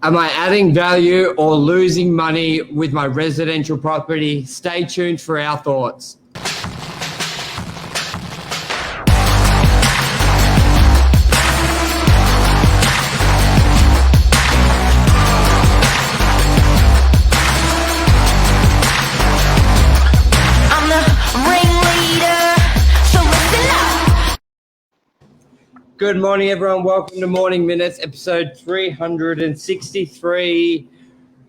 Am I adding value or losing money with my residential property? Stay tuned for our thoughts. Good morning, everyone. Welcome to Morning Minutes, episode 363.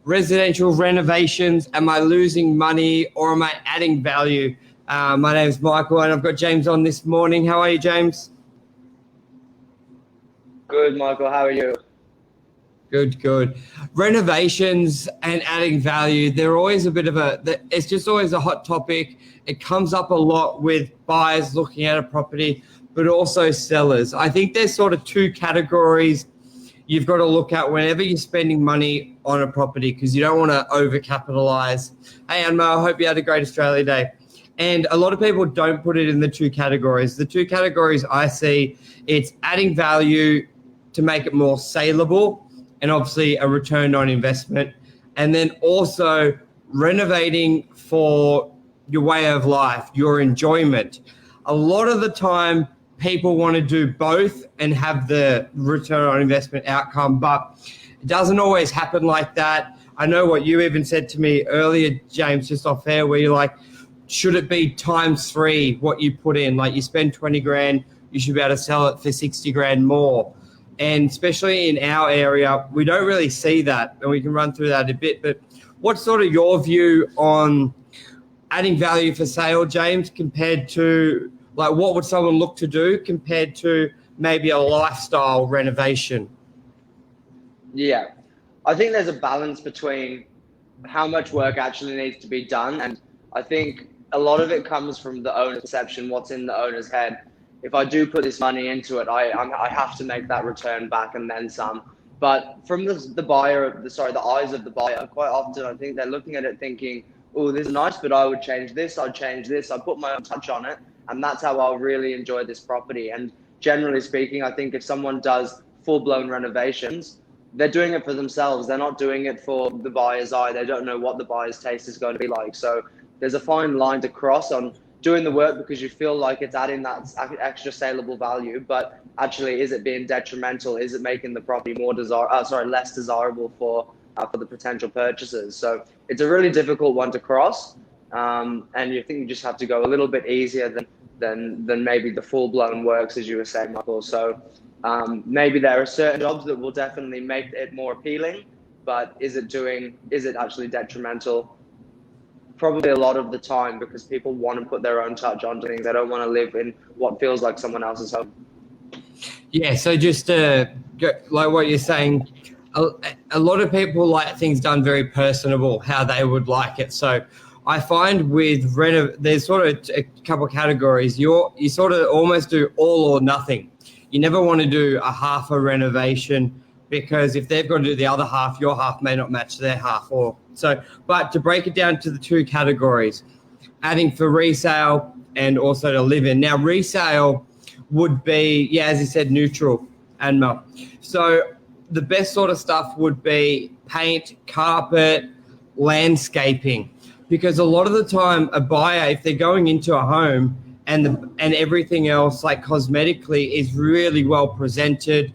Residential renovations. Am I losing money or am I adding value? My name is Michael and I've got James on this morning. How are you, James? Good, Michael. How are you? Good. Renovations and adding value, they're always it's just always a hot topic. It comes up a lot with buyers looking at a property, but also sellers. I think there's sort of two categories you've got to look at whenever you're spending money on a property, because you don't want to overcapitalize. Hey, Anma, I hope you had a great Australia Day. And a lot of people don't put it in the two categories. The two categories I see, it's adding value to make it more saleable and obviously a return on investment. And then also renovating for your way of life, your enjoyment. A lot of the time, people want to do both and have the return on investment outcome, but it doesn't always happen like that. I know what you even said to me earlier, James, just off air, where you're like, should it be times 3 what you put in? Like you spend 20 grand, you should be able to sell it for 60 grand more. And especially in our area, we don't really see that, and we can run through that a bit. But what's sort of your view on adding value for sale, James, compared to like what would someone look to do compared to maybe a lifestyle renovation? Yeah, I think there's a balance between how much work actually needs to be done. And I think a lot of it comes from the owner's perception, what's in the owner's head. If I do put this money into it, I have to make that return back and then some. But from the eyes of the buyer, quite often I think they're looking at it thinking, oh, this is nice, but I would change this, I'd change this, I'd put my own touch on it. And that's how I'll really enjoy this property. And generally speaking, I think if someone does full-blown renovations, they're doing it for themselves. They're not doing it for the buyer's eye. They don't know what the buyer's taste is going to be like. So there's a fine line to cross on doing the work because you feel like it's adding that extra saleable value, but actually, is it being detrimental? Is it making the property less desirable for the potential purchasers? So it's a really difficult one to cross. And you think you just have to go a little bit easier than maybe the full-blown works, as you were saying, Michael. So maybe there are certain jobs that will definitely make it more appealing, but is it actually detrimental? Probably a lot of the time, because people want to put their own touch onto things. They don't want to live in what feels like someone else's home. Yeah, so just like what you're saying, a lot of people like things done very personable, how they would like it. So I find with there's sort of a couple of categories. You sort of almost do all or nothing. You never want to do a half a renovation, because if they've got to do the other half, your half may not match their half. But to break it down to the two categories, adding for resale and also to live in. Now, resale would be, as you said, neutral and milk. So the best sort of stuff would be paint, carpet, landscaping. Because a lot of the time, a buyer, if they're going into a home and everything else, like cosmetically, is really well presented,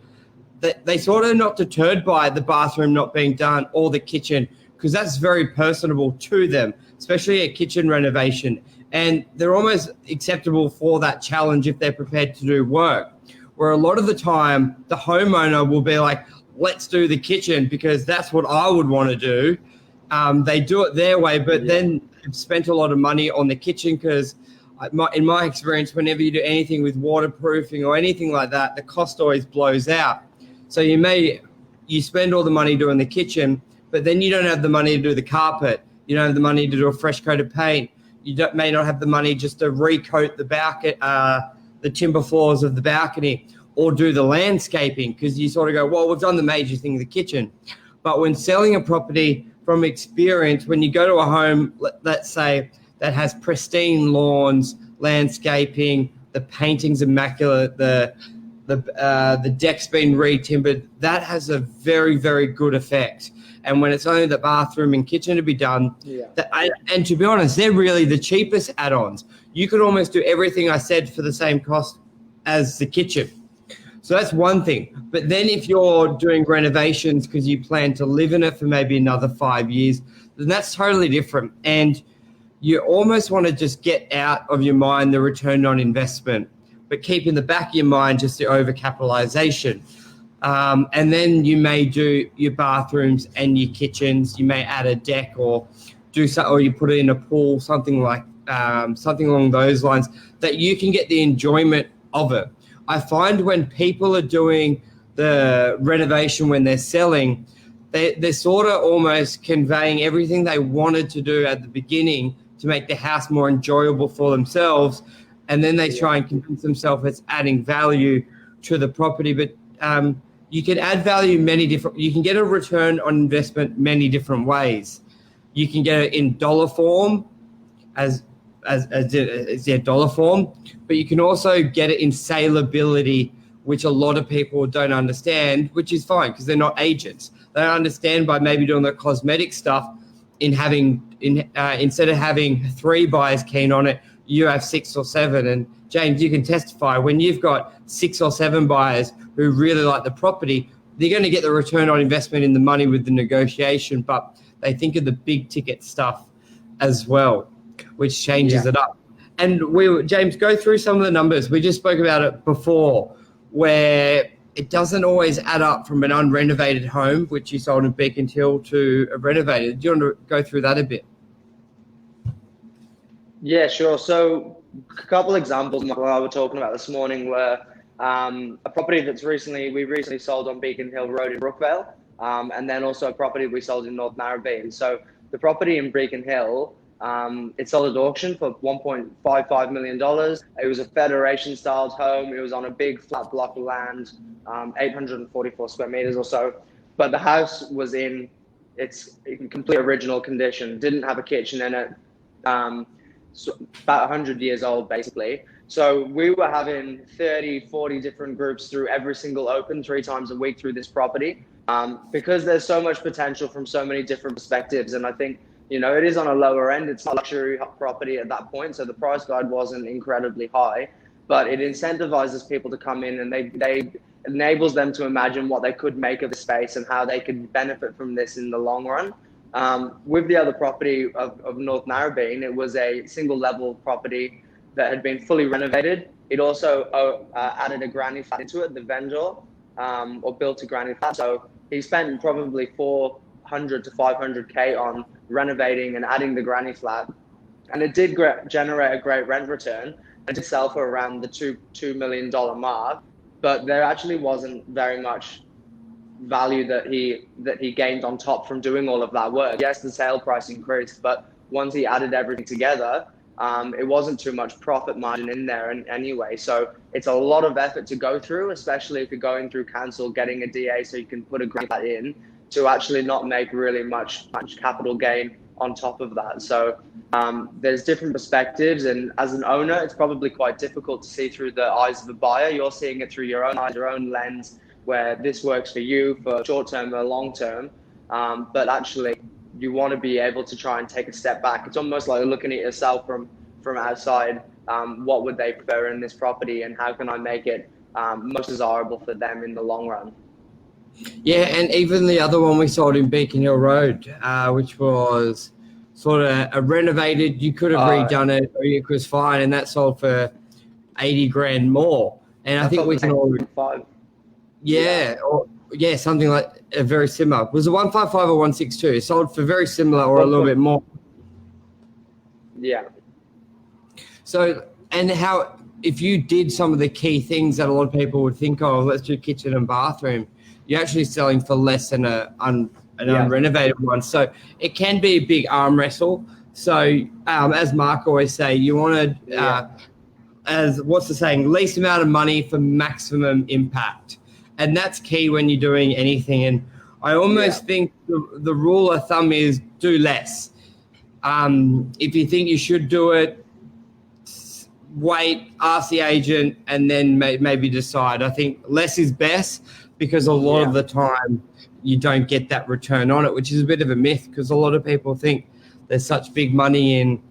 they sort of not deterred by the bathroom not being done or the kitchen, because that's very personable to them, especially a kitchen renovation. And they're almost acceptable for that challenge if they're prepared to do work. Where a lot of the time, the homeowner will be like, let's do the kitchen because that's what I would want to do. They do it their way, but then they've spent a lot of money on the kitchen because in my experience, whenever you do anything with waterproofing or anything like that, the cost always blows out. So you spend all the money doing the kitchen, but then you don't have the money to do the carpet. You don't have the money to do a fresh coat of paint. You may not have the money just to recoat the timber floors of the balcony or do the landscaping, because you sort of go, well, we've done the major thing in the kitchen. But when selling a property, from experience, when you go to a home, let's say, that has pristine lawns, landscaping, the painting's immaculate, the the deck's been re-timbered, that has a very, very good effect. And when it's only the bathroom and kitchen to be done, and to be honest, they're really the cheapest add-ons. You could almost do everything I said for the same cost as the kitchen. So that's one thing. But then if you're doing renovations because you plan to live in it for maybe another 5 years, then that's totally different. And you almost want to just get out of your mind the return on investment, but keep in the back of your mind just the overcapitalization. And then you may do your bathrooms and your kitchens. You may add a deck or do something, or you put it in a pool, something along those lines, that you can get the enjoyment of it. I find when people are doing the renovation, when they're selling, they're sort of almost conveying everything they wanted to do at the beginning to make the house more enjoyable for themselves. And then they try and convince themselves it's adding value to the property. But you can add value you can get a return on investment many different ways. You can get it in dollar form as dollar form, but you can also get it in saleability, which a lot of people don't understand, which is fine because they're not agents. They don't understand by maybe doing the cosmetic stuff instead of having 3 buyers keen on it, you have 6 or 7. And James, you can testify, when you've got 6 or 7 buyers who really like the property, they're going to get the return on investment in the money with the negotiation, but they think of the big ticket stuff as well, which changes it up. And James, go through some of the numbers. We just spoke about it before, where it doesn't always add up from an unrenovated home, which you sold in Beacon Hill, to a renovated. Do you want to go through that a bit? Yeah, sure. So a couple examples Michael and I were talking about this morning were a property we recently sold on Beacon Hill Road in Brookvale, and then also a property we sold in North Narrabeen. So the property in Beacon Hill, it sold at auction for $1.55 million. It was a Federation-styled home. It was on a big flat block of land, 844 square meters or so. But the house was in its complete original condition, didn't have a kitchen in it, so about 100 years old, basically. So we were having 30, 40 different groups through every single open 3 times a week through this property, because there's so much potential from so many different perspectives. And I think, it is on a lower end. It's not a luxury property at that point, so the price guide wasn't incredibly high, but it incentivizes people to come in, and they enables them to imagine what they could make of the space and how they could benefit from this in the long run. With the other property of North Narrabeen, it was a single level property that had been fully renovated. It also added a granny flat into it, the vendor, or built a granny flat. So he spent probably 400 to 500K on renovating and adding the granny flat. And it did generate a great rent return. It did sell for around the $2 million mark, but there actually wasn't very much value that he gained on top from doing all of that work. Yes, the sale price increased, but once he added everything together, it wasn't too much profit margin in there anyway. So it's a lot of effort to go through, especially if you're going through council, getting a DA so you can put a grant in, to actually not make really much capital gain on top of that. So there's different perspectives, and as an owner, it's probably quite difficult to see through the eyes of a buyer. You're seeing it through your own eyes, your own lens, where this works for you for short term or long term. But actually, you want to be able to try and take a step back. It's almost like looking at yourself from outside. What would they prefer in this property, and how can I make it most desirable for them in the long run? Yeah, and even the other one we sold in Beacon Hill Road, which was sort of a renovated, you could have redone it, or it was fine, and that sold for 80 grand more. And I think we can all... Yeah, something like very similar. Was it 155 or 162? It sold for very similar or a little bit more. Yeah. So, and how, if you did some of the key things that a lot of people would think, oh, let's do kitchen and bathroom, you're actually selling for less than an unrenovated one. So it can be a big arm wrestle. So as Mark always say, you want to, as what's the saying, least amount of money for maximum impact. And that's key when you're doing anything. And I almost think the rule of thumb is do less. If you think you should do it, wait, ask the agent, and then maybe decide. I think less is best, because a lot of the time you don't get that return on it, which is a bit of a myth, because a lot of people think there's such big money in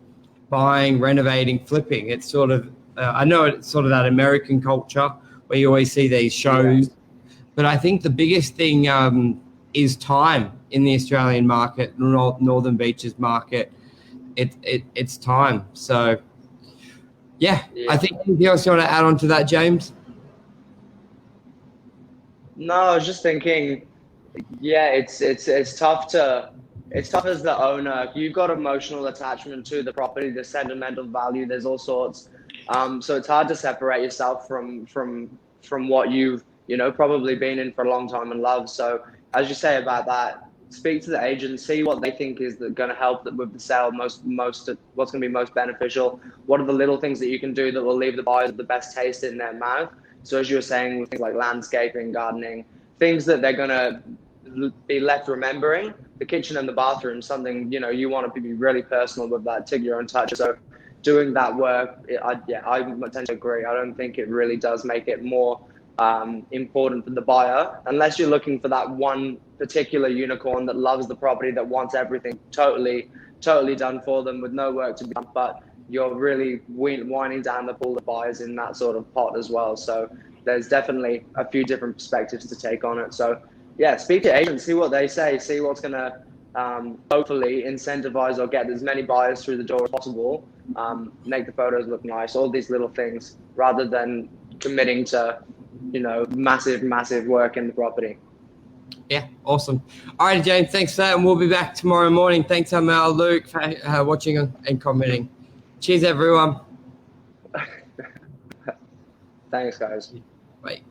buying, renovating, flipping. It's sort of, I know it's sort of that American culture where you always see these shows, but I think the biggest thing is time in the Australian market, Northern Beaches market. It's time. So, I think anything else you want to add on to that, James? No, I was just thinking, it's tough as the owner. You've got emotional attachment to the property, the sentimental value. There's all sorts. So it's hard to separate yourself from what you've probably been in for a long time and love. So as you say about that, speak to the agent, see what they think is going to help with the sale most what's going to be most beneficial. What are the little things that you can do that will leave the buyers with the best taste in their mouth? So as you were saying, with things like landscaping, gardening, things that they're going to be left remembering. The kitchen and the bathroom, something you want to be really personal with that, take your own touch. So doing that work, I tend to agree. I don't think it really does make it more important for the buyer, unless you're looking for that one particular unicorn that loves the property, that wants everything totally done for them with no work to be done. But you're really winding down the pool of buyers in that sort of pot as well. So there's definitely a few different perspectives to take on it. So speak to agents, see what they say, see what's going to hopefully incentivize or get as many buyers through the door as possible, make the photos look nice, all these little things, rather than committing to massive work in the property. Yeah, awesome. All right, James, thanks for that, and we'll be back tomorrow morning. Thanks, Amel, Luke, for watching and commenting. Cheers, everyone. Thanks, guys. Bye.